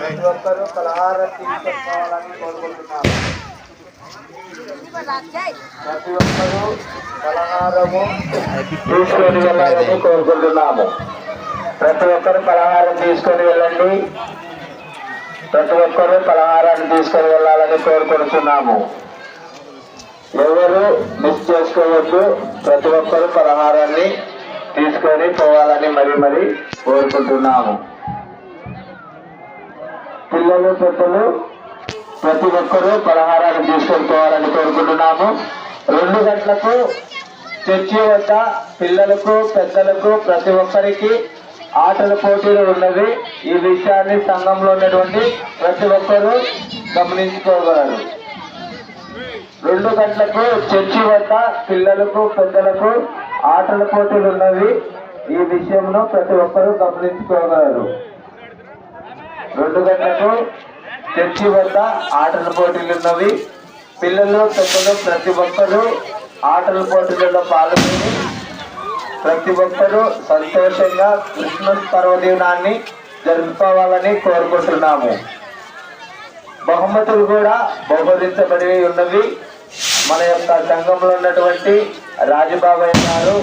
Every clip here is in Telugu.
ప్రతి ఒక్కరూ పలహారం తీసుకోవాలని కోరుకుంటున్నాము. ప్రతి ఒక్కరూ పలహారము తీసుకొని వెళ్ళాలని కోరుకుంటున్నాము. ప్రతి ఒక్కరు పలహారం తీసుకొని వెళ్ళండి. ప్రతి ఒక్కరూ పలహారాన్ని తీసుకొని వెళ్ళాలని కోరుకుంటున్నాము. ఎవరు మిస్ చేసుకోవద్దు. ప్రతి ఒక్కరూ పలహారాన్ని తీసుకొని పోవాలని మరీ కోరుకుంటున్నాము. పిల్లలు పెద్దలు ప్రతి ఒక్కరూ పలహారాన్ని తీసుకొని పోవాలని కోరుకుంటున్నాము. 2 గంటలకు చర్చి వద్ద పిల్లలకు పెద్దలకు ప్రతి ఒక్కరికి ఆటల పోటీలు ఉన్నవి. ఈ విషయాన్ని సంఘంలో ఉన్నటువంటి ప్రతి ఒక్కరూ గమనించుకోగలరు. 2 గంటలకు చర్చి వద్ద పిల్లలకు పెద్దలకు ఆటల పోటీలు ఉన్నవి. ఈ విషయంలో ప్రతి ఒక్కరూ గమనించుకోగలరు. 2 గంటలకు చర్చి వద్ద ఆటల పోటీలు ఉన్నవి. పిల్లలు పెద్దలు ప్రతి ఒక్కరూ ఆటల పోటీలలో పాల్గొని ప్రతి ఒక్కరూ సంతోషంగా క్రిస్మస్ పర్వదినాన్ని జరుపుకోవాలని కోరుకుంటున్నాము. బహుమతులు కూడా బహుమతించబడి ఉన్నవి. మన యొక్క సంఘంలో ఉన్నటువంటి రాజుబాబాయ్ గారు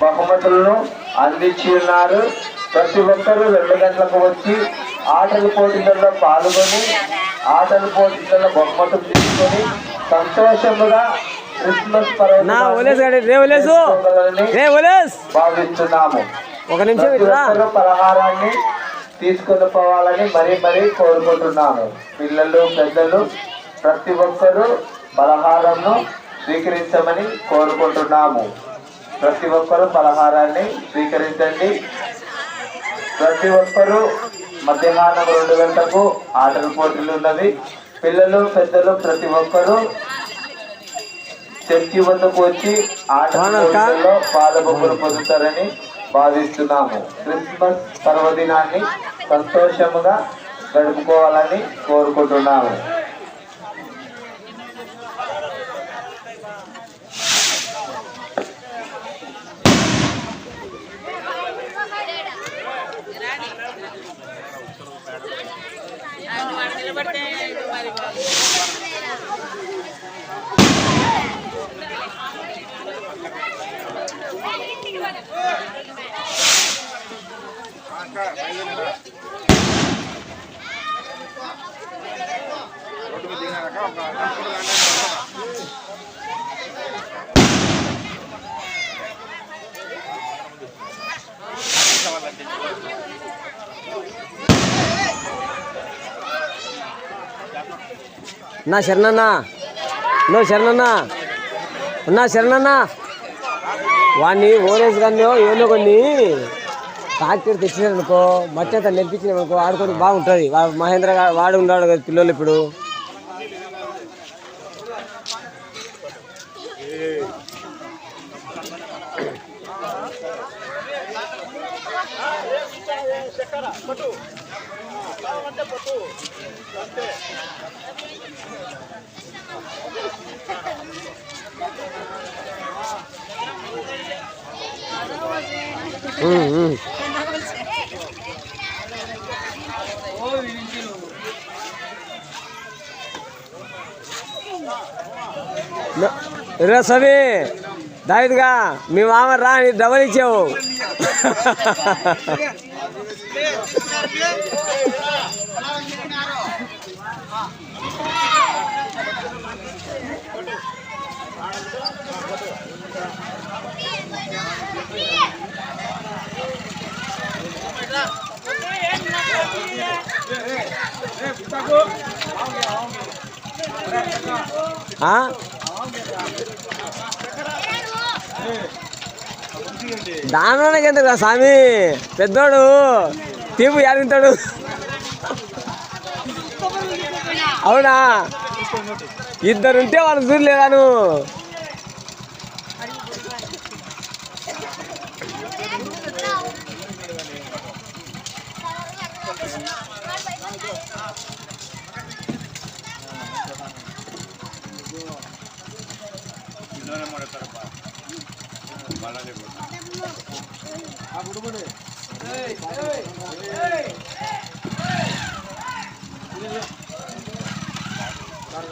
బహుమతులను అందించి ఉన్నారు. ప్రతి ఒక్కరూ 2 గంటలకు వచ్చి ఆటల పోటీలలో పాల్గొని ఆటల పోటీలలో బహుమతులు తీసుకొని సంతోషముగా క్రిస్మస్ భావిస్తున్నాము. పలహారాన్ని తీసుకొని పోవాలని మరీ కోరుకుంటున్నాము. పిల్లలు పెద్దలు ప్రతి ఒక్కరూ పలహారంను స్వీకరించమని కోరుకుంటున్నాము. ప్రతి ఒక్కరూ పలహారాన్ని స్వీకరించండి. ప్రతి ఒక్కరూ మధ్యాహ్నం 2 గంటలకు ఆటల పోటీలు ఉన్నవి. పిల్లలు పెద్దలు ప్రతి ఒక్కరూ చర్చి వద్దకు వచ్చి ఆటలలో పాలబొమ్మలు పొందుతారని భావిస్తున్నాము. క్రిస్మస్ పర్వదినాన్ని సంతోషముగా గడుపుకోవాలని కోరుకుంటున్నాము. నా శరణన్నా వాడిని ఓరేజ్ కానీ ఏమో కొన్ని ట్రాక్టర్ తెచ్చినారనుకో మట్టి అంతా నెప్పించినామనుకో ఆడుకొని బాగుంటుంది. మహేంద్ర వాడు ఉన్నాడు కదా పిల్లలు ఇప్పుడు. సవి దావిద్గా మీ మామ రా డబల్ ఇచ్చావు. దానిలోకి ఎందుకు స్వామి పెద్దోడు తీపు యాదింటాడు. అవునా 2 ఉంటే వాళ్ళు చూడలేదా నువ్వు?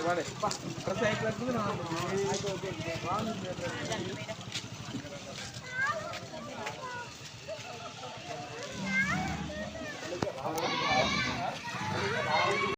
Vale,